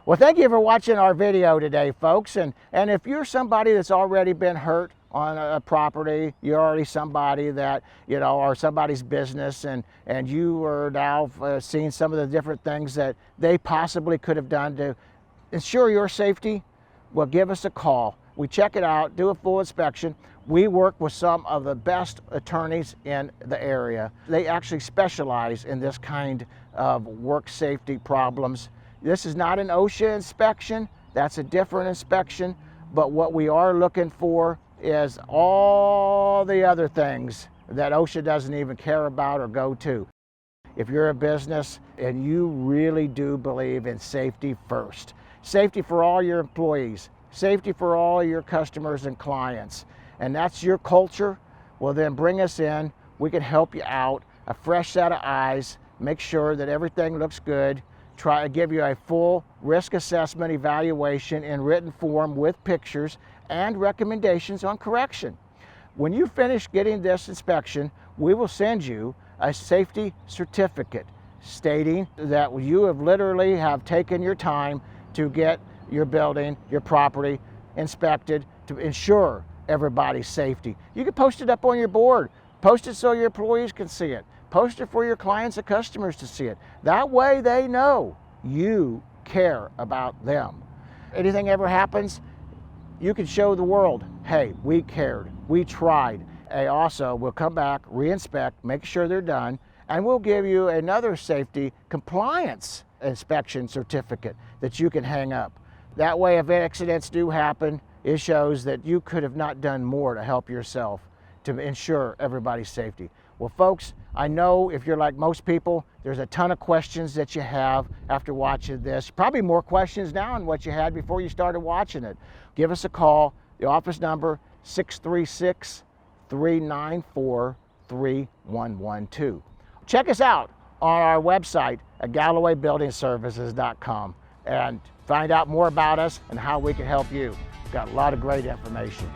Well, thank you for watching our video today, folks. And if you're somebody that's already been hurt on a property, you're already somebody that, or somebody's business, and you are now seeing some of the different things that they possibly could have done to ensure your safety, well, give us a call. We check it out, do a full inspection. We work with some of the best attorneys in the area. They actually specialize in this kind of work safety problems. This is not an OSHA inspection. That's a different inspection. But what we are looking for is all the other things that OSHA doesn't even care about or go to. If you're a business and you really do believe in safety first, safety for all your employees, safety for all your customers and clients, and that's your culture, well then bring us in. We can help you out, a fresh set of eyes, make sure that everything looks good, try to give you a full risk assessment evaluation in written form with pictures and recommendations on correction. When you finish getting this inspection, we will send you a safety certificate stating that you have literally taken your time to get your building, your property inspected to ensure everybody's safety. You can post it up on your board, post it so your employees can see it, post it for your clients and customers to see it. That way they know you care about them. Anything ever happens, you can show the world, hey, we cared, we tried. And also, we'll come back, re-inspect, make sure they're done, and we'll give you another safety compliance inspection certificate that you can hang up. That way, if accidents do happen, it shows that you could have not done more to help yourself to ensure everybody's safety. Well, folks, I know if you're like most people, there's a ton of questions that you have after watching this. Probably more questions now than what you had before you started watching it. Give us a call. The office number, 636-394-3112. Check us out on our website at GallowayBuildingServices.com and find out more about us and how we can help you. We've got a lot of great information.